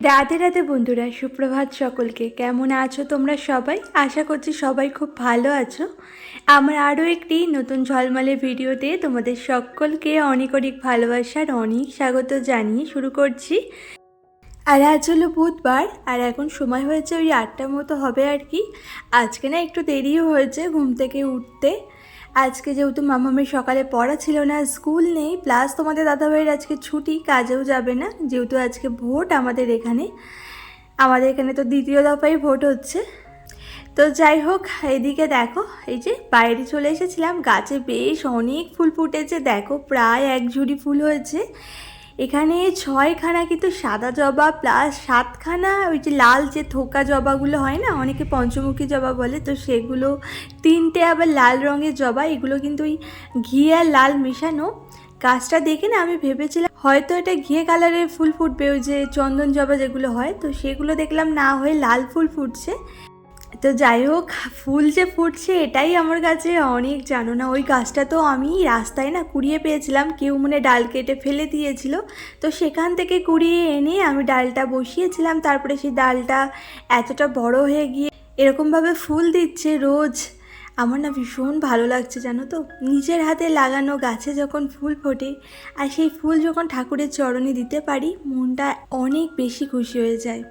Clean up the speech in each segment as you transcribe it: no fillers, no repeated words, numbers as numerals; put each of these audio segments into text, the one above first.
রাধে রাধে বন্ধুরা, সুপ্রভাত সকলকে। কেমন আছো তোমরা সবাই? আশা করছি সবাই খুব ভালো আছো। আমার আরও একটি নতুন ঝলমলে ভিডিওতে তোমাদের সকলকে অনেক অনেক ভালোবাসার অনেক স্বাগত জানিয়ে শুরু করছি। আর আজ হলো বুধবার, আর এখন সময় হয়েছে ওই 8টার মতো হবে আর কি। আজকে না একটু দেরিও হয়েছে ঘুম থেকে উঠতে। আজকে যেহেতু মামামের সকালে পড়া ছিল না, স্কুল নেই, প্লাস তোমাদের দাদাভাইয়ের আজকে ছুটি, কাজেও যাবে না, যেহেতু আজকে ভোট আমাদের এখানে তো দ্বিতীয় দফায় ভোট হচ্ছে। তো যাই হোক, এদিকে দেখো, এই যে বাইরে চলে এসেছিলাম, গাছে বেশ অনেক ফুল ফুটেছে, দেখো প্রায় 1 ঝুড়ি ফুল হয়েছে। এখানে 6খানা কিন্তু সাদা জবা, প্লাস 7খানা ওই যে লাল যে থোকা জবাগুলো হয় না, অনেকে পঞ্চমুখী জবা বলে, তো সেগুলো 3টে আবার লাল রঙের জবা। এগুলো কিন্তু ওই ঘি আর লাল মেশানো। গাছটা দেখে না আমি ভেবেছিলাম হয়তো এটা ঘিয়ে কালারের ফুল ফুটবে, ওই যে চন্দন জবা যেগুলো হয়, তো সেগুলো দেখলাম না হয়ে লাল ফুল ফুটছে। তো যাই হোক, ফুল যে ফুটছে এটাই আমার কাছে অনেক, জানো না, ওই গাছটা তো আমি রাস্তায় না কুড়িয়ে পেয়েছিলাম, কেউ মনে ডাল কেটে ফেলে দিয়েছিল, তো সেখান থেকে কুড়িয়ে এনে আমি ডালটা বসিয়েছিলাম। তারপরে সেই ডালটা এতটা বড় হয়ে গিয়ে এরকমভাবে ফুল দিচ্ছে রোজ। আমার না ভীষণ ভালো লাগছে, জানো তো, নিজের হাতে লাগানো গাছে যখন ফুল ফোটে আর সেই ফুল যখন ঠাকুরের চরণে দিতে পারি, মনটা অনেক বেশি খুশি হয়ে যায়।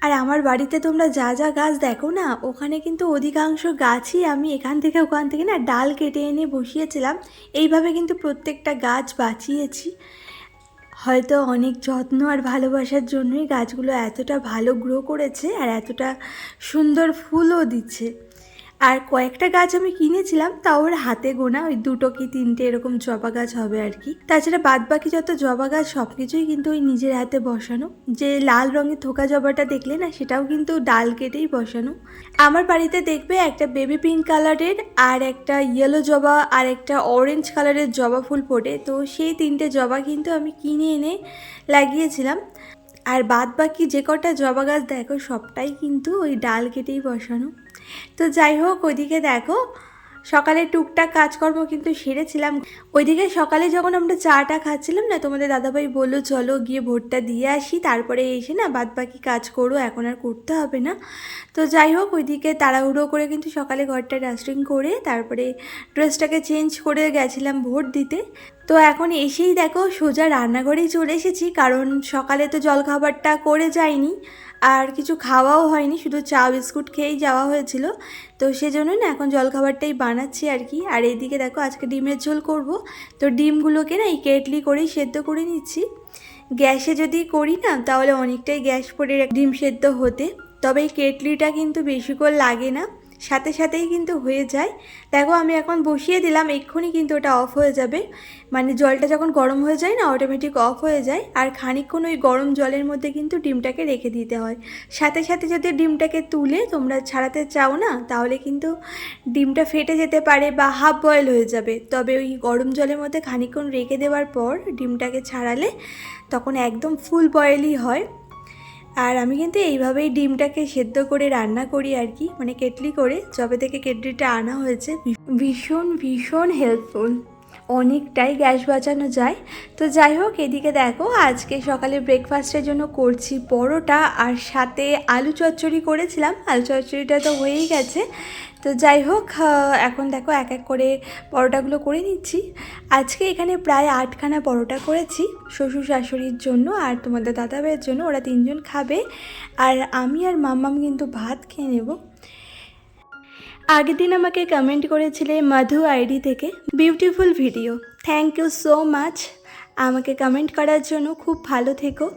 আর আমার বাড়িতে তোমরা যা যা গাছ দেখো না, ওখানে কিন্তু অধিকাংশ গাছই আমি এখান থেকে ওখান থেকে না ডাল কেটে এনে বসিয়েছিলাম। এইভাবে কিন্তু প্রত্যেকটা গাছ বাঁচিয়েছি। হয়তো অনেক যত্ন আর ভালোবাসার জন্যই গাছগুলো এতটা ভালো গ্রো করেছে আর এতটা সুন্দর ফুলও দিচ্ছে। আর কয়েকটা গাছ আমি কিনেছিলাম, তাও ওর হাতে গোনা, ওই 2 কি 3টে এরকম জবা গাছ হবে আর কি। তাছাড়া বাদ বাকি যত জবা গাছ সব কিছুই কিন্তু ওই নিজের হাতে বসানো। যে লাল রঙের থোকা জবাটা দেখলে না, সেটাও কিন্তু ডাল কেটেই বসানো। আমার বাড়িতে দেখবে একটা বেবি পিঙ্ক কালারের আর একটা ইয়েলো জবা আর একটা অরেঞ্জ কালারের জবা ফুল ফোটে, তো সেই 3টে জবা কিন্তু আমি কিনে এনে লাগিয়েছিলাম। আর বাদ বাকি যে কটা জবা গাছ দেখো, সবটাই কিন্তু ওই ডাল কেটেই বসানো। তো যাই হোক, ওইদিকে দেখো সকালে টুকটাক কাজকর্ম কিন্তু সেরেছিলাম। ওইদিকে সকালে যখন আমরা চাটা খাচ্ছিলাম না, তোমাদের দাদাভাই বললো চলো গিয়ে ভোটটা দিয়ে আসি, তারপরে এসে না বাদ বাকি কাজ করো, এখন আর করতে হবে না। তো যাই হোক, ওইদিকে তাড়াহুড়ো করে কিন্তু সকালে ঘরটা ডাস্টিং করে তারপরে ড্রেসটাকে চেঞ্জ করে গেছিলাম ভোট দিতে। তো এখন এসেই দেখো সোজা রান্নাঘরেই চলে এসেছি, কারণ সকালে তো জলখাবারটা করে যাইনি আর কিছু খাওয়াও হয়নি, শুধু চা বিস্কুট খেয়েই যাওয়া হয়েছিল। তো সেজন্য না এখন জলখাবারটাই বানাচ্ছি আর কি। আর এইদিকে দেখো আজকে ডিমের ঝোল করব, তো ডিমগুলোকে না এই কেটলি করেই সেদ্ধ করে নিচ্ছি। গ্যাসে যদি করি না তাহলে অনেকটাই গ্যাস পড়ে ডিম সেদ্ধ হতে, তবে এই কেটলিটা কিন্তু বেশিক্ষণ লাগে না, সাথে সাথেই কিন্তু হয়ে যায়। দেখো আমি এখন বসিয়ে দিলাম, এক্ষুনি কিন্তু ওটা অফ হয়ে যাবে, মানে জলটা যখন গরম হয়ে যায় না অটোমেটিক অফ হয়ে যায়। আর খানিকক্ষণ ওই গরম জলের মধ্যে কিন্তু ডিমটাকে রেখে দিতে হয়। সাথে সাথে যদি ডিমটাকে তুলে তোমরা ছাড়াতে চাও না, তাহলে কিন্তু ডিমটা ফেটে যেতে পারে বা হাফ বয়েল হয়ে যাবে। তবে ওই গরম জলের মধ্যে খানিকক্ষণ রেখে দেওয়ার পর ডিমটাকে ছাড়ালে তখন একদম ফুল বয়েলই হয়। আর আমি কিন্তু এইভাবেই ডিমটাকে সেদ্ধ করে রান্না করি আর কি, মানে কেটলি করে, যবে থেকে কেটলিটা আনা হয়েছে। ভীষণ ভীষণ হেল্পফুল, অনেকটাই গ্যাস বাঁচানো যায়। তো যাই হোক, এদিকে দেখো আজকে সকালে ব্রেকফাস্টের জন্য করছি পরোটা, আর সাথে আলু চচ্চড়ি করেছিলাম, আলু চচ্চড়িটা তো হয়েই গেছে। তো যাই হোক, এখন দেখো এক এক করে পরোটাগুলো করে নিচ্ছি। আজকে এখানে প্রায় 8খানা পরোটা করেছি, শ্বশুর শাশুড়ির জন্য আর তোমাদের দাদাভাইয়ের জন্য, ওরা 3জন খাবে, আর আমি আর মাম্মাম কিন্তু ভাত খেয়ে নেব। আগের দিন আমাকে কমেন্ট করেছিলে মধু আইডি থেকে, beautiful video, thank you so much আমাকে কমেন্ট করার জন্য, খুব ভালো থেকো।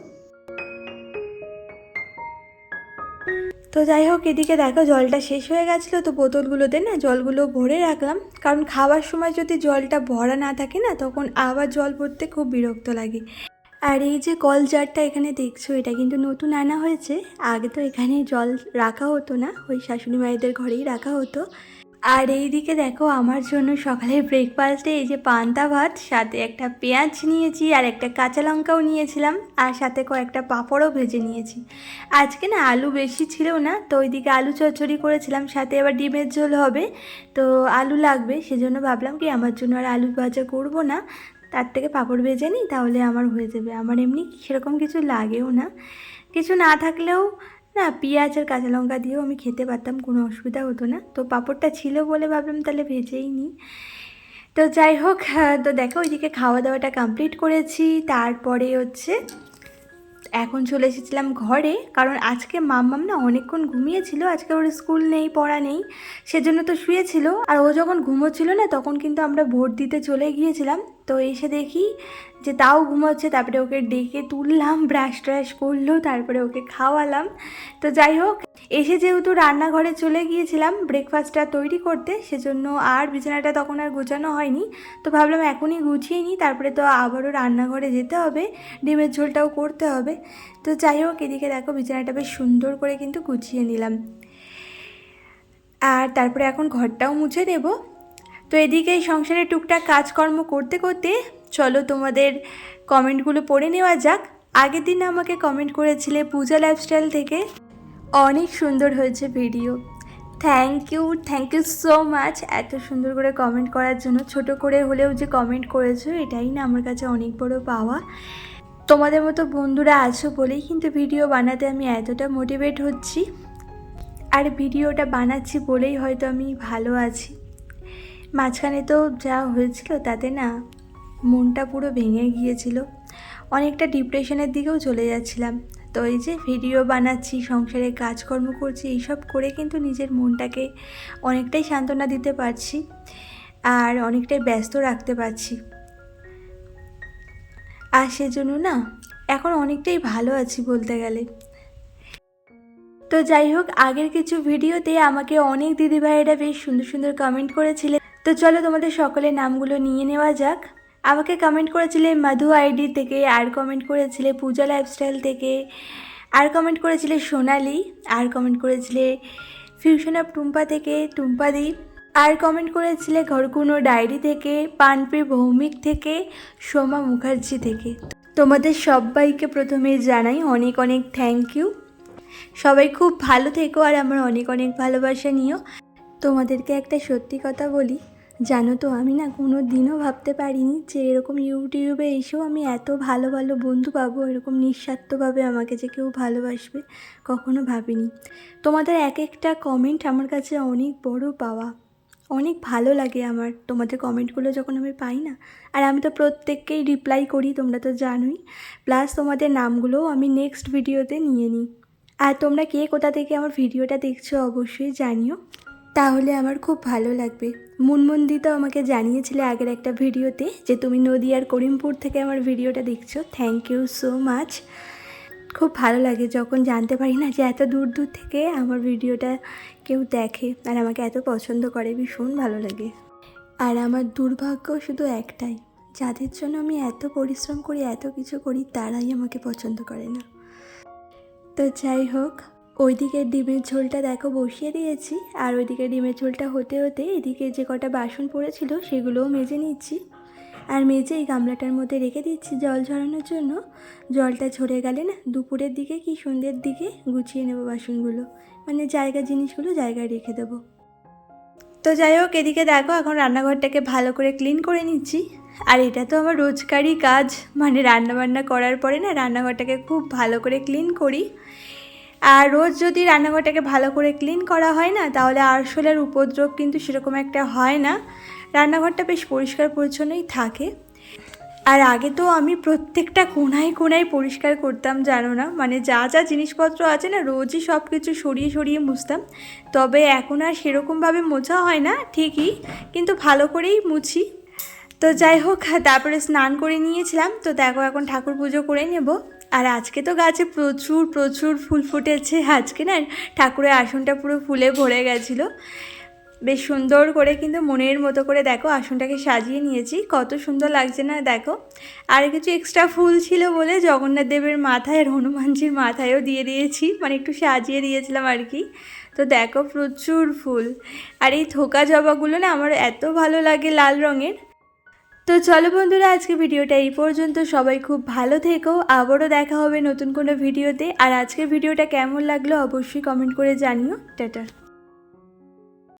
তো যাই হোক, এদিকে দেখো জলটা শেষ হয়ে গেছিলো, তো বোতলগুলোতে না জলগুলো ভরে রাখলাম, কারণ খাওয়ার সময় যদি জলটা ভরা না থাকে না, তখন আবার জল ভরতে খুব বিরক্ত লাগে। আর এই যে কল জারটা এখানে দেখছো, এটা কিন্তু নতুন আনা হয়েছে। আগে তো এখানে জল রাখা হতো না, ওই শাশুড়ি মায়েদের ঘরেই রাখা হতো। আর এইদিকে দেখো আমার জন্য সকালের ব্রেকফাস্টে এই যে পান্তা ভাত, সাথে একটা পেঁয়াজ নিয়েছি আর একটা কাঁচা লঙ্কাও নিয়েছিলাম, আর সাথে কয়েকটা পাঁপড়ও ভেজে নিয়েছি। আজকে না আলু বেশি ছিল না, তো ওইদিকে আলু চচ্চড়ি করেছিলাম, সাথে আবার ডিমের ঝোল হবে, তো আলু লাগবে, সেজন্য ভাবলাম কি আমার জন্য আর আলু ভাজা করবো না, তার থেকে পাঁপড় ভেজে নিই, তাহলে আমার হয়ে যাবে। আমার এমনি সেরকম কিছু লাগেও না, কিছু না থাকলেও না পেঁয়াজ আর কাঁচা লঙ্কা দিয়েও আমি খেতে পারতাম, কোনো অসুবিধা হতো না। তো পাঁপড়টা ছিল বলে ভাবলাম তাহলে ভেজেই নিই। তো যাই হোক, তো দেখো ওইদিকে খাওয়া দাওয়াটা কমপ্লিট করেছি, তারপরে হচ্ছে এখন চলে এসেছিলাম ঘরে, কারণ আজকে মাম্মাম না অনেকক্ষণ ঘুমিয়েছিল, আজকে ওর স্কুল নেই, পড়া নেই, সেজন্য তো শুয়েছিল। আর ও যখন ঘুমোচ্ছিল না তখন কিন্তু আমরা ভোট দিতে চলে গিয়েছিলাম, তো এসে দেখি যে তাও ঘুমোচ্ছে, তারপরে ওকে ডেকে তুললাম, ব্রাশ ট্রাশ করলো, তারপরে ওকে খাওয়ালাম। তো যাই হোক, এসে যেহেতু রান্নাঘরে চলে গিয়েছিলাম ব্রেকফাস্টটা তৈরি করতে, সেজন্য আর বিছানাটা তখন আর গোছানো হয়নি। তো ভাবলাম এখনই গুছিয়ে নিই, তারপরে তো আবারও রান্নাঘরে যেতে হবে, ডিমের ঝোলটাও করতে হবে। তো যাই হোক, এদিকে দেখো বিছানাটা বেশ সুন্দর করে কিন্তু গুছিয়ে নিলাম, আর তারপরে এখন ঘরটাও মুছে দেব। তো এদিকে সংসারে টুকটাক কাজকর্ম করতে করতে চলো তোমাদের কমেন্টগুলো পড়ে নেওয়া যাক। আগের দিন আমাকে কমেন্ট করেছিলে পূজা লাইফস্টাইল থেকে, অনেক সুন্দর হয়েছে video. Thank you so much এত সুন্দর করে কমেন্ট করার জন্য। ছোট করে হলেও যে কমেন্ট করেছো, এটাই না আমার কাছে অনেক বড় পাওয়া। তোমাদের মতো বন্ধুরা আছো বলেই কিন্তু ভিডিও বানাতে আমি এতটা মোটিভেট হচ্ছি, আর ভিডিওটা বানাচ্ছি বলেই হয়তো আমি ভালো আছি। মাঝখানে তো যা হয়েছিল তাতে না মনটা পুরো ভেঙে গিয়েছিল, অনেকটা ডিপ্রেশনের দিকেও চলে যাচ্ছিলাম। তো এই যে ভিডিও বানাচ্ছি, সংসারে কাজকর্ম করছি, এইসব করে কিন্তু নিজের মনটাকে অনেকটাই সান্ত্বনা দিতে পারছি, আর অনেকটাই ব্যস্ত রাখতে পারছি, আর সেজন্য না এখন অনেকটাই ভালো আছি বলতে গেলে। তো যাই হোক, আগের কিছু ভিডিওতে আমাকে অনেক দিদিভাইয়েরা বেশ সুন্দর সুন্দর কমেন্ট করেছিলে, তো চলো তোমাদের সকলের নামগুলো নিয়ে নেওয়া যাক। আমাকে কমেন্ট করেছিলে মধু আইডি থেকে, আর কমেন্ট করেছিলে পূজা লাইফস্টাইল থেকে, আর কমেন্ট করেছিলে সোনালি, আর কমেন্ট করেছিলে ফিউশন অফ টুম্পা থেকে টুম্পাদি, আর কমেন্ট করেছিলে ঘরকুনো ডায়েরি থেকে, পানপ্রি ভৌমিক থেকে, সোমা মুখার্জি থেকে। তোমাদের সবাইকে প্রথমে জানাই অনেক অনেক থ্যাংক ইউ। সবাই খুব ভালো থেকো, আর আমার অনেক অনেক ভালোবাসা নিও। তোমাদেরকে একটা সত্যি কথা বলি, জানো তো আমি না কোনো দিনও ভাবতে পারিনি যে এরকম ইউটিউবে এসেও আমি এত ভালো ভালো বন্ধু পাবো, এরকম নিঃস্বার্থভাবে আমাকে যে কেউ ভালোবাসবে, কখনো ভাবিনি। তোমাদের এক একটা কমেন্ট আমার কাছে অনেক বড় পাওয়া, অনেক ভালো লাগে আমার তোমাদের কমেন্টগুলো যখন আমি পাই না। আর আমি তো প্রত্যেককেই রিপ্লাই করি, তোমরা তো জানোই, প্লাস তোমাদের নামগুলোও আমি নেক্সট ভিডিওতে নিয়ে নিই। আর তোমরা কে কোথা থেকে আমার ভিডিওটা দেখছো অবশ্যই জানিও, তাহলে আমার খুব ভালো লাগবে। মুনমুন্দি তো আমাকে জানিয়েছিলে আগের একটা ভিডিওতে যে তুমি নদিয়ার করিমপুর থেকে আমার ভিডিওটা দেখছো, থ্যাংক ইউ সো মাচ। খুব ভালো লাগে যখন জানতে পারি না যে এত দূর দূর থেকে আমার ভিডিওটা কেউ দেখে আর আমাকে এত পছন্দ করে, ভীষণ ভালো লাগে। আর আমার দুর্ভাগ্য শুধু একটাই, যাদের জন্য আমি এত পরিশ্রম করি, এত কিছু করি, তারাই আমাকে পছন্দ করে না। তো যাই হোক, ওইদিকে ডিমের ঝোলটা দেখো বসিয়ে দিয়েছি, আর ওইদিকে ডিমের ঝোলটা হতে হতে এদিকে যে কটা বাসন পড়েছিল সেগুলোও মেজে নিচ্ছি, আর মেজে এই গামলাটার মধ্যে রেখে দিচ্ছি জল ঝরানোর জন্য। জলটা ঝরে গেলে না দুপুরের দিকে কি সন্ধ্যের দিকে গুছিয়ে নেব বাসনগুলো, মানে জিনিসগুলো জায়গায় রেখে দেবো। তো যাই হোক, এদিকে দেখো এখন রান্নাঘরটাকে ভালো করে ক্লিন করে নিচ্ছি। আর এটা তো আমার রোজকারই কাজ, মানে রান্নাবান্না করার পরে না রান্নাঘরটাকে খুব ভালো করে ক্লিন করি। আর রোজ যদি রান্নাঘরটাকে ভালো করে ক্লিন করা হয় না, তাহলে আরশোলার উপদ্রব কিন্তু সেরকম একটা হয় না, রান্নাঘরটা বেশ পরিষ্কার পরিচ্ছন্নই থাকে। আর আগে তো আমি প্রত্যেকটা কোণায় কোণায় পরিষ্কার করতাম, জানো না, মানে যা যা জিনিসপত্র আছে না রোজই সব কিছু সরিয়ে সরিয়ে মুছতাম। তবে এখন আর সেরকমভাবে মোছা হয় না ঠিকই, কিন্তু ভালো করেই মুছি। তো যাই হোক, তারপরে স্নান করে নিয়েছিলাম, তো দেখো এখন ঠাকুর পুজো করে নেব। আর আজকে তো গাছে প্রচুর প্রচুর ফুল ফুটেছে, আজকে না ঠাকুরের আসনটা পুরো ফুলে ভরে গেছিলো, বেশ সুন্দর করে কিন্তু মনের মতো করে দেখো আসনটাকে সাজিয়ে নিয়েছি, কত সুন্দর লাগছে না দেখো। আর কিছু এক্সট্রা ফুল ছিল বলে জগন্নাথ দেবের মাথায় আর হনুমানজির মাথায়ও দিয়ে দিয়েছি, মানে একটু সাজিয়ে দিয়েছিলাম আর কি। তো দেখো প্রচুর ফুল, আর এই থোকা জবাগুলো না আমার এত ভালো লাগে লাল রঙের। তো চলো বন্ধুরা, আজকে ভিডিওটা এই পর্যন্ত। সবাই খুব ভালো থেকো, আবারও দেখা হবে নতুন কোনো ভিডিওতে। আর আজকের ভিডিওটা কেমন লাগলো অবশ্যই কমেন্ট করে জানিও। টাটা।